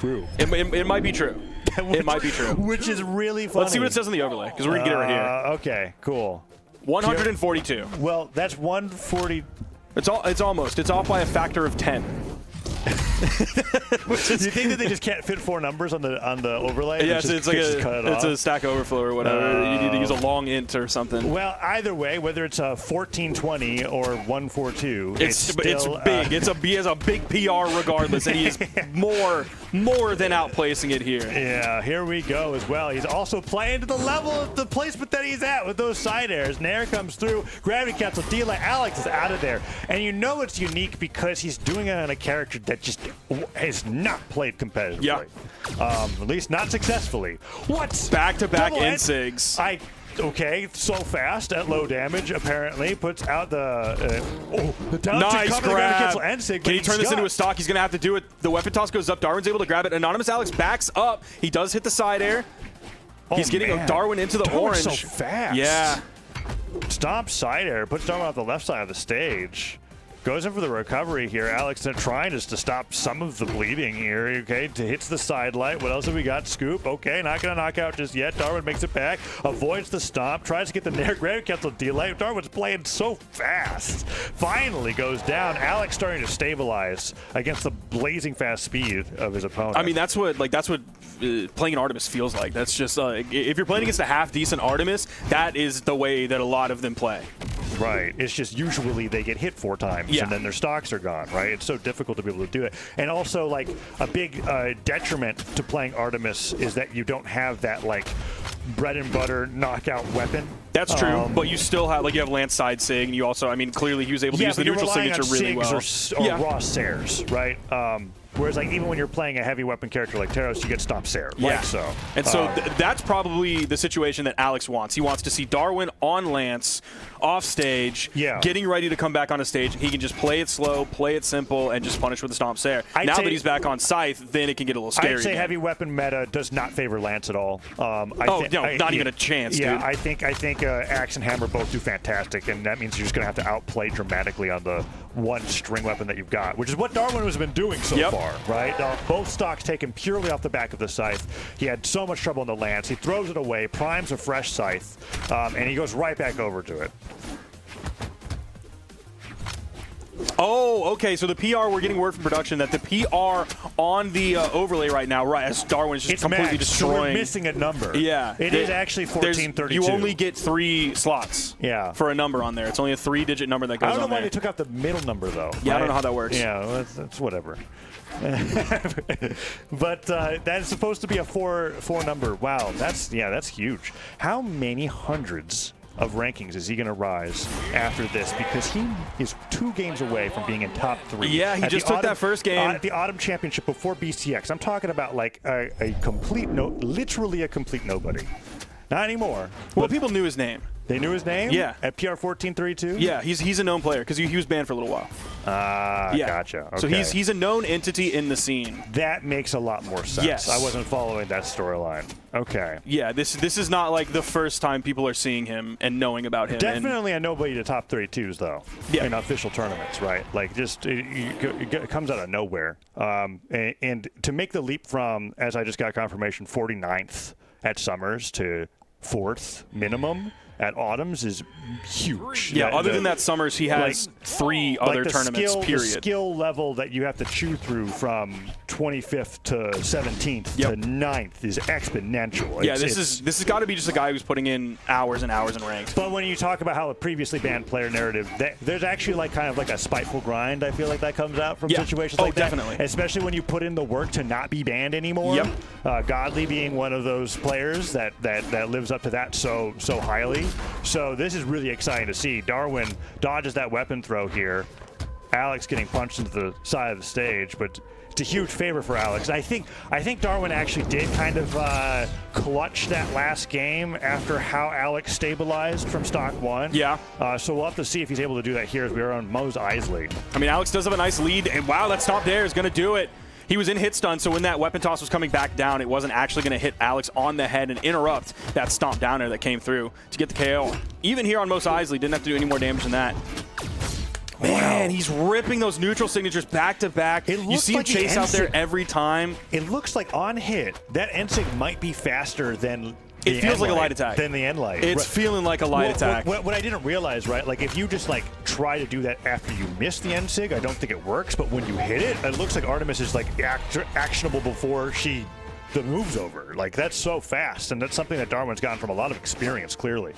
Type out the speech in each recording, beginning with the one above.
True. It might be true. It might be true. Which is really funny. Let's see what it says in the overlay, because we're going to get it right here. Okay, cool. 142. Well, that's 140. It's almost. It's off by a factor of 10. Do you think that they just can't fit 4 numbers on the overlay? Yeah, it's like a Stack Overflow or whatever. You need to use a long int or something. Well, either way, whether it's a 1420 or 142, it's still, big. He has a big PR regardless, and he is more than outplacing it here. Yeah, here we go as well. He's also playing to the level of the placement that he's at with those side airs. Nair comes through, gravity cancel, Dila, Alex is out of there. And you know it's unique because he's doing it on a character that just has not played competitively. Yeah. At least not successfully. What? Back-to-back insigs. Okay, so fast at low damage, apparently. Puts out the down nice grab. Ensig, can he turn this into a stock? He's going to have to do it. The weapon toss goes up. Darwen's able to grab it. Anonymous Alex backs up. He does hit the side air. He's getting Darwen into the orange. So fast. Yeah. Stomp side air. Puts Darwen off the left side of the stage. Goes in for the recovery here. Alex trying just to stop some of the bleeding here. Okay, hits the side light. What else have we got? Scoop. Okay, not going to knock out just yet. Darwen makes it back. Avoids the stomp. Tries to get the Nair gravity cancel delay. Darwen's playing so fast. Finally goes down. Alex starting to stabilize against the blazing fast speed of his opponent. I mean, that's what playing an Artemis feels like. That's just if you're playing against a half-decent Artemis, that is the way that a lot of them play. Right. It's just usually they get hit 4 times and then their stocks are gone, right? It's so difficult to be able to do it. And also, like, a big detriment to playing Artemis is that you don't have that, like, bread and butter knockout weapon. That's true, but you still have, like, you have Lance side sig, and you also, I mean, clearly he was able to use the neutral signature really well. Or raw Sairs, right? Whereas, like, even when you're playing a heavy weapon character like Teros, you get Stomp Sair. Yeah. Like so. And so that's probably the situation that Alex wants. He wants to see Darwen on Lance, off stage, getting ready to come back on a stage. He can just play it slow, play it simple, and just punish with the Stomp Sair. Now that he's back on Scythe, then it can get a little scary. I'd say again. heavy weapon meta does not favor Lance at all. Not even a chance, dude. I think Axe and Hammer both do fantastic, and that means you're just going to have to outplay dramatically on the one string weapon that you've got, which is what Darwen has been doing so far, right? Both stocks taken purely off the back of the Scythe. He had so much trouble in the Lance. He throws it away, primes a fresh Scythe, and he goes right back over to it. Oh, okay. So the PR, we're getting word from production that the PR on the overlay right now, right, as Darwen is just completely destroying. So we're missing a number. Yeah. It is actually 1432. You only get 3 slots for a number on there. It's only a 3-digit number that goes on there. I don't know why they took out the middle number, though. Yeah, right? I don't know how that works. Yeah, well, that's whatever. But that is supposed to be a 4 number. Wow, that's huge. How many hundreds of rankings is he going to rise after this? Because he is 2 games away from being in top 3. Yeah, he just took that first game. At the Autumn Championship before BCX. I'm talking about like a complete literally a complete nobody. Not anymore. Well, people knew his name. They knew his name? Yeah. At PR 1432? Yeah, he's a known player because he was banned for a little while. Gotcha. Okay. So he's a known entity in the scene. That makes a lot more sense. Yes. I wasn't following that storyline. Okay. Yeah, this is not like the first time people are seeing him and knowing about him. Definitely a nobody to top 32s, though. Yeah. In official tournaments, right? Like, just it comes out of nowhere. And to make the leap from, as I just got confirmation, 49th at Summers to 4th minimum at Autumns is huge. Yeah, other than that Summers, he has 3 other tournaments, period. The skill level that you have to chew through from 25th to 17th to 9th is exponential. Yeah, this has got to be just a guy who's putting in hours and hours in ranked. But when you talk about how a previously banned player narrative, there's actually like kind of like a spiteful grind, I feel like that comes out from situations like that. Definitely. Especially when you put in the work to not be banned anymore. Yep. Godly being one of those players that lives up to that so highly. So this is really exciting to see. Darwen dodges that weapon throw here. Alex getting punched into the side of the stage, but it's a huge favor for Alex. I think Darwen actually did kind of clutch that last game after how Alex stabilized from stock 1. Yeah. So we'll have to see if he's able to do that here as we are on Mose Eisley. I mean, Alex does have a nice lead, and wow, that stop there is going to do it. He was in hit stun, so when that weapon toss was coming back down, it wasn't actually going to hit Alex on the head and interrupt that stomp downer that came through to get the KO. Even here on Mos Eisley, didn't have to do any more damage than that. Man, he's ripping those neutral signatures back to back. You see him chase out there every time. It looks like on hit, that N-Sig might be faster than it feels like a light attack. Than the end light. It's feeling like a light attack. What I didn't realize, right? Like if you just like try to do that after you miss the N-Sig, I don't think it works. But when you hit it, it looks like Artemis is like actionable before the move's over. Like that's so fast, and that's something that Darwin's gotten from a lot of experience, clearly.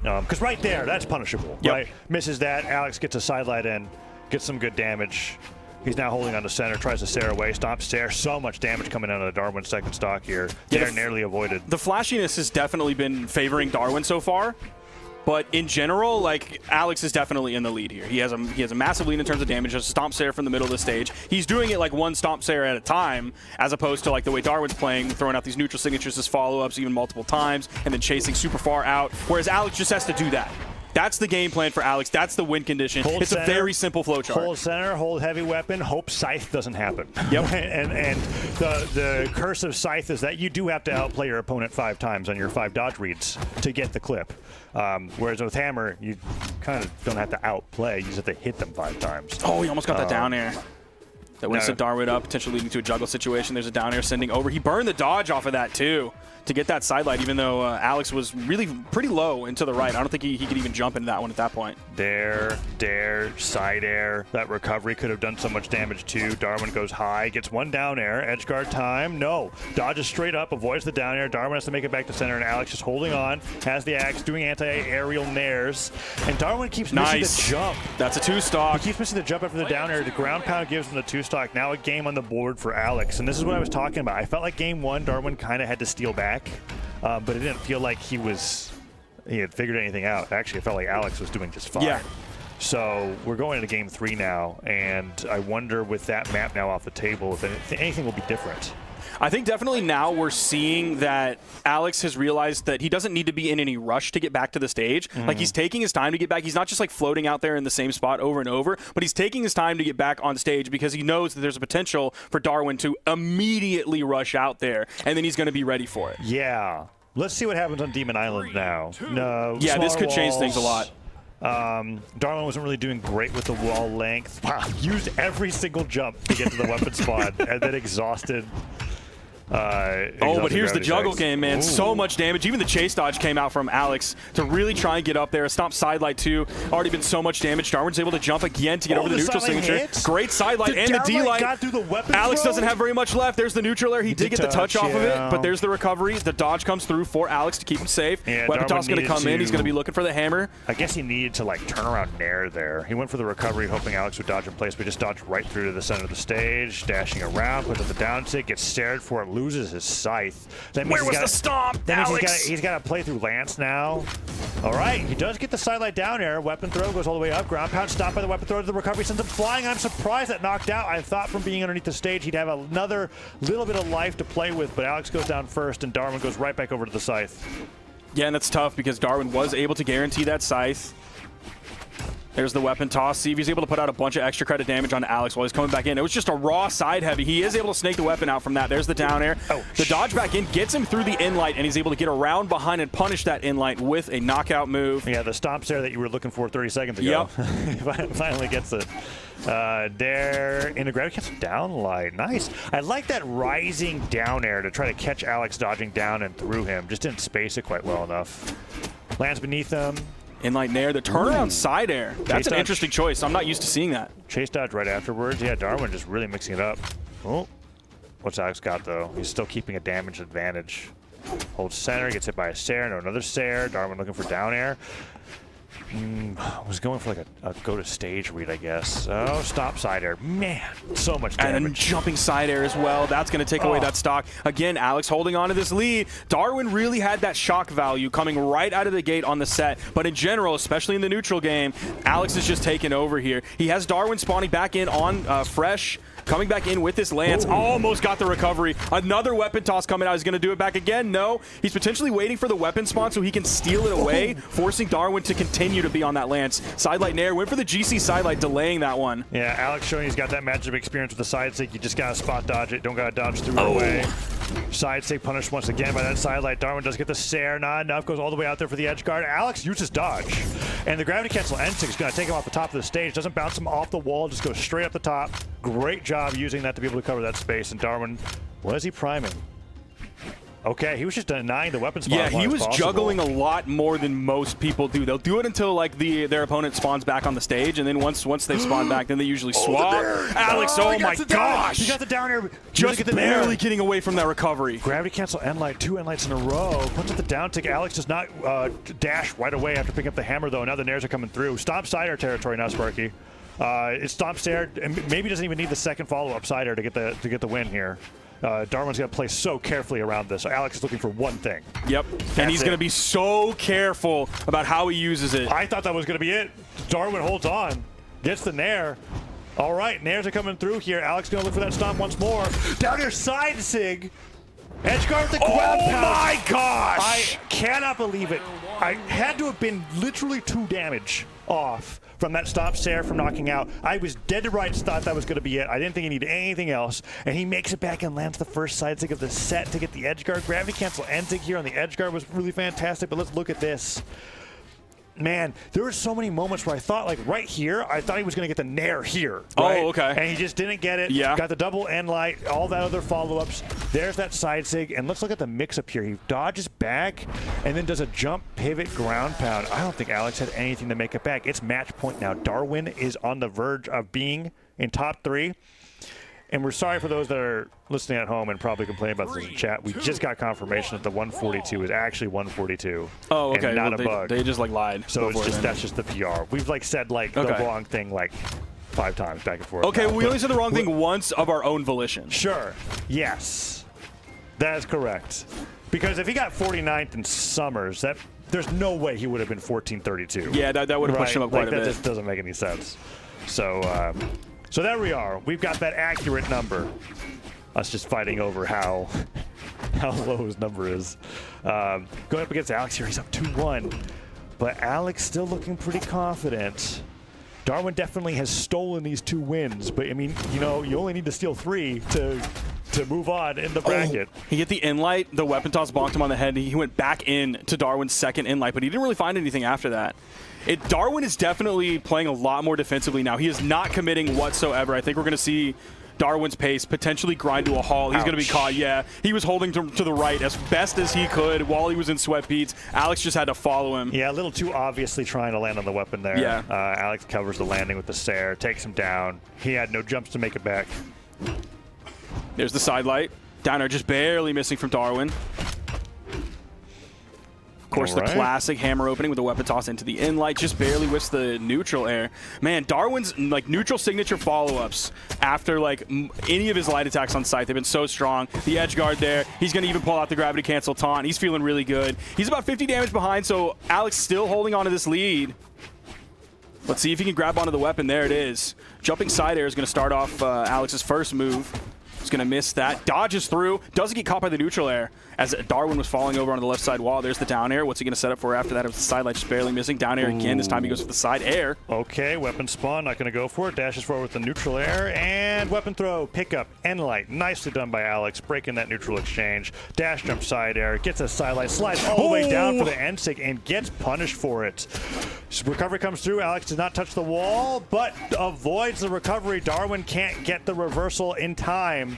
Because right there, that's punishable, right? Misses that. Alex gets a sidelight in, gets some good damage. He's now holding on to center, tries to stare away, stomps stare. So much damage coming out of the Darwin second stock here. They're nearly avoided. The flashiness has definitely been favoring Darwin so far. But in general, like, Alex is definitely in the lead here. He has a massive lead in terms of damage. There's a stomp stare from the middle of the stage. He's doing it like one stomp stare at a time, as opposed to like the way Darwin's playing, throwing out these neutral signatures as follow-ups even multiple times, and then chasing super far out. Whereas Alex just has to do that. That's the game plan for Alex. That's the win condition. It's a very simple flowchart. Hold center, hold heavy weapon, hope Scythe doesn't happen. Yep. and the curse of Scythe is that you do have to outplay your opponent 5 times on your 5 dodge reads to get the clip. Whereas with Hammer, you kind of don't have to outplay. You just have to hit them 5 times. Oh, he almost got that down air. That would have sent Darwin up, potentially leading to a juggle situation. There's a down air sending over. He burned the dodge off of that, too, to get that sidelight, even though Alex was really pretty low and to the right. I don't think he could even jump into that one at that point. Dare, side air. That recovery could have done so much damage, too. Darwin goes high, gets one down air. Edge guard time. No. Dodges straight up, avoids the down air. Darwin has to make it back to center, and Alex just holding on. Has the axe, doing anti-aerial nairs. And Darwin keeps missing the jump. That's a 2-stock. He keeps missing the jump after the down air. The ground pound gives him the 2-stock. Now a game on the board for Alex. And this is what I was talking about. I felt like game 1, Darwin kind of had to steal back. But it didn't feel like he had figured anything out. Actually, it felt like Alex was doing just fine. Yeah. So we're going into game 3 now, and I wonder with that map now off the table if anything will be different. I think definitely now we're seeing that Alex has realized that he doesn't need to be in any rush to get back to the stage. Like, he's taking his time to get back. He's not just like floating out there in the same spot over and over, but he's taking his time to get back on stage because he knows that there's a potential for Darwin to immediately rush out there, and then he's going to be ready for it. Yeah. Let's see what happens on Demon Island now. No. Yeah, this could change things a lot. Darwin wasn't really doing great with the wall length. Wow, used every single jump to get to the weapon spot, and then exhausted. But here's the juggle game, man. Ooh. So much damage. Even the chase dodge came out from Alex to really try and get up there. A stomp sidelight, too. Already been so much damage. Darwin's able to jump again to get over the neutral signature. Hits. Great sidelight and the D-light. Got through the weapon Alex throw. Doesn't have very much left. There's the neutral air. He did get the touch off of it, but there's the recovery. The dodge comes through for Alex to keep him safe. Yeah, weapon toss going to come in. He's going to be looking for the hammer. I guess he needed to like turn around nair there. He went for the recovery, hoping Alex would dodge in place, but just dodged right through to the center of the stage, dashing around, puts up the down tick, gets stared for it, loses his scythe. That means Where was the stomp, that Alex? Means he's got to play through Lance now. All right, he does get the sidelight down air. Weapon throw goes all the way up. Ground pound stopped by the weapon throw to the recovery. Sends him flying. I'm surprised that knocked out. I thought from being underneath the stage he'd have another little bit of life to play with, but Alex goes down first, and Darwin goes right back over to the scythe. Yeah, and that's tough because Darwin was able to guarantee that scythe. There's the weapon toss. See if he's able to put out a bunch of extra credit damage on Alex while he's coming back in. It was just a raw side heavy. He is able to snake the weapon out from that. There's the down air. The dodge back in gets him through the in-light, and he's able to get around behind and punish that in-light with a knockout move. Yeah, the stomp there that you were looking for 30 seconds ago. Yep. Finally gets it. There in the ground, gets down light. Nice. I like that rising down air to try to catch Alex dodging down and through him. Just didn't space it quite well enough. Lands beneath him. Inlight nair, the turnaround side air. That's an interesting choice. I'm not used to seeing that. Chase dodge right afterwards. Yeah, Darwin just really mixing it up. Oh, what's Alex got, though? He's still keeping a damage advantage. Holds center, gets hit by a Sair. No, another Sair. Darwin looking for down air. Was going for like a go to stage read, I guess. Oh, stop side air. Man, so much damage. And then jumping side air as well. That's going to take away that stock. Again, Alex holding on to this lead. Darwin really had that shock value coming right out of the gate on the set. But in general, especially in the neutral game, Alex is just taking over here. He has Darwin spawning back in on fresh. Coming back in with this Lance. Almost got the recovery. Another weapon toss coming out. He's going to do it back again. No. He's potentially waiting for the weapon spawn so he can steal it away, forcing Darwin to continue to be on that Lance. Sidelight nair. Went for the GC sidelight, delaying that one. Yeah, Alex showing he's got that matchup experience with the side stick. You just got to spot dodge it. Don't got to dodge through it away. Side stick punished once again by that sidelight. Darwin does get the Sair. Not enough. Goes all the way out there for the edge guard. Alex uses dodge. And the gravity cancel N6 is going to take him off the top of the stage. Doesn't bounce him off the wall, just goes straight up the top. Great job using that to be able to cover that space. And Darwen, was he priming? Okay, he was just denying the weapon spawn. Yeah, he was juggling a lot more than most people do. They'll do it until like their opponent spawns back on the stage, and then once they spawn back, then they usually swap. Alex, oh my gosh! He got the down air. Just barely getting away from that recovery. Gravity cancel end light, 2 end lights in a row. Puts up the down tick. Alex does not dash right away after picking up the hammer, though. Now the nairs are coming through. Stomp side air territory now, Sparky. It stomps air, and maybe doesn't even need the second follow-up side air to get the win here. Darwen's going to play so carefully around this. Alex is looking for one thing. Yep, and he's going to be so careful about how he uses it. I thought that was going to be it. Darwen holds on, gets the nair. All right, nairs are coming through here. Alex going to look for that stomp once more. Down here, side sig. Edgeguard with the grab pound. My gosh! I cannot believe it. I had to have been literally 2 damage off from that stop stare from knocking out. I was dead to rights, thought that was going to be it. I didn't think he needed anything else. And he makes it back and lands the first side sig of the set to get the edge guard. Gravity cancel end sig here on the edge guard was really fantastic, but let's look at this. Man, there were so many moments where I thought, like right here, I thought he was going to get the nair here. Right? Oh, okay. And he just didn't get it. Yeah. Got the double end light, all that other follow-ups. There's that side sig, and let's look at the mix-up here. He dodges back and then does a jump, pivot, ground pound. I don't think Alex had anything to make it back. It's match point now. Darwen is on the verge of being in top 3. And we're sorry for those that are listening at home and probably complaining about this in chat. We just got confirmation that the 142 is actually 142. Oh, okay. And not a bug. They just like lied. So it's just that's just the PR. We've like said like the wrong thing like 5 times back and forth. Okay, we only said the wrong thing once of our own volition. Sure. Yes. That is correct. Because if he got 49th in Summers, there's no way he would have been 1432. Yeah, that would have pushed him up quite a bit. That just doesn't make any sense. So so there we are. We've got that accurate number. Us just fighting over how low his number is. Going up against Alex here, he's up 2-1. But Alex still looking pretty confident. Darwen definitely has stolen these 2 wins, but I mean, you know, you only need to steal 3 to move on in the bracket. He hit the inlight, the weapon toss bonked him on the head, he went back in to Darwen's second inlight, but he didn't really find anything after that. Darwen is definitely playing a lot more defensively now. He is not committing whatsoever. I think we're going to see Darwen's pace potentially grind to a halt. He's going to be caught. Yeah, he was holding to the right as best as he could while he was in sweat beats. Alex just had to follow him. Yeah, a little too obviously trying to land on the weapon there. Yeah. Alex covers the landing with the stare, takes him down. He had no jumps to make it back. There's the side light. Down air just barely missing from Darwen. Of course, the classic hammer opening with the weapon toss into the inlight, just barely whiffs the neutral air. Man, Darwen's like neutral signature follow-ups after like any of his light attacks on site, they've been so strong. The edge guard there, he's going to even pull out the gravity cancel taunt. He's feeling really good. He's about 50 damage behind, so Alex still holding on to this lead. Let's see if he can grab onto the weapon. There it is. Jumping side air is going to start off Alex's first move. He's going to miss that. Dodges through. Doesn't get caught by the neutral air as Darwen was falling over on the left side wall. There's the down air. What's he going to set up for after that? It was the side light just barely missing. Down air again. This time he goes for the side air. Okay, weapon spawn. Not going to go for it. Dashes forward with the neutral air. And weapon throw. Pickup. End light. Nicely done by Alex. Breaking that neutral exchange. Dash jump side air. Gets a side light. Slides all the way down for the end sig and gets punished for it. Recovery comes through. Alex does not touch the wall, but avoids the recovery. Darwen can't get the reversal in time.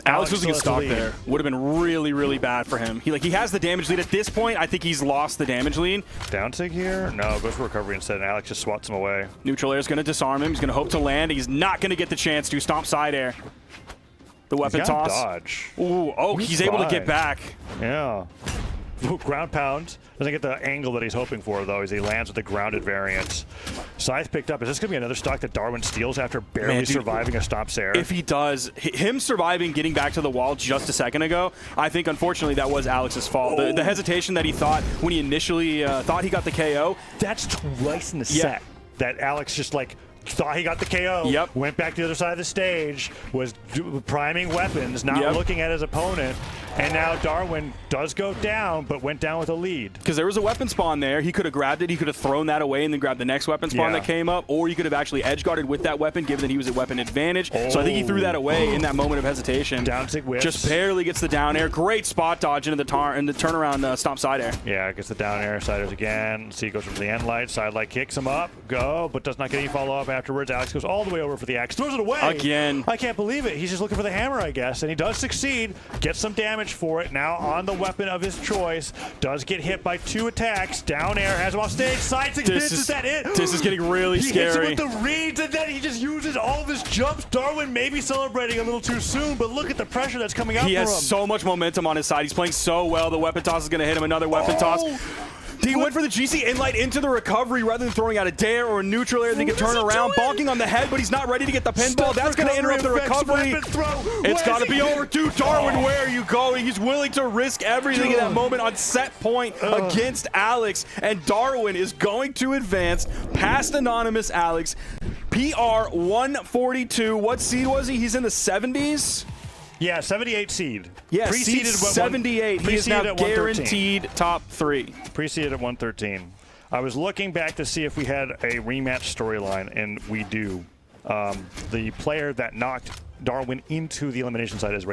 Alex losing his stock there would have been really, really bad for him. He has the damage lead. At this point, I think he's lost the damage lead. Down sig here? No, goes for recovery instead, and Alex just swats him away. Neutral air is going to disarm him. He's going to hope to land. He's not going to get the chance to stomp side air. The weapon toss. Dodge. Ooh, oh, he's able to get back. Yeah. Ground pound. Doesn't get the angle that he's hoping for, though, as he lands with the grounded variant. Scythe picked up. Is this going to be another stock that Darwen steals after barely surviving a stop stare? If he does, him surviving getting back to the wall just a second ago, I think, unfortunately, that was Alex's fault. The hesitation that he thought when he initially thought he got the KO. That's twice in the set that Alex just, like, thought he got the KO, went back to the other side of the stage, was priming weapons, not looking at his opponent, And now Darwen does go down, but went down with a lead. Because there was a weapon spawn there. He could have grabbed it. He could have thrown that away and then grabbed the next weapon spawn that came up. Or he could have actually edge guarded with that weapon, given that he was at weapon advantage. So I think he threw that away in that moment of hesitation. Down tick whiffs. Just barely gets the down air. Great spot dodge into the turnaround stomp side air. Yeah, gets the down air. Siders again. See, goes for the end light. Side light kicks him up. Go, but does not get any follow-up afterwards. Alex goes all the way over for the axe. Throws it away. Again. I can't believe it. He's just looking for the hammer, I guess. And he does succeed. Gets some damage for it. Now on the weapon of his choice. Does get hit by 2 attacks. Down air. Has him off stage. Side six hits. Is that it? This is getting really scary. He hits him with the reads, and then he just uses all of his jumps. Darwen may be celebrating a little too soon, but look at the pressure that's coming out for him. He has so much momentum on his side. He's playing so well. The weapon toss is going to hit him. Another weapon toss. He went for the GC inlight into the recovery rather than throwing out a dare or a neutral air. They can turn around, bonking on the head, but he's not ready to get the pinball. That's going to interrupt the recovery. It's got to be over. Dude, Darwen, where are you going? He's willing to risk everything in that moment on set point against Alex. And Darwen is going to advance past Anonymous Alex. PR 142. What seed was he? He's in the 70s? Yeah, 78 seed. Yeah, seed 78. He is now guaranteed top 3. Pre-seeded at 113. I was looking back to see if we had a rematch storyline, and we do. The player that knocked Darwen into the elimination side is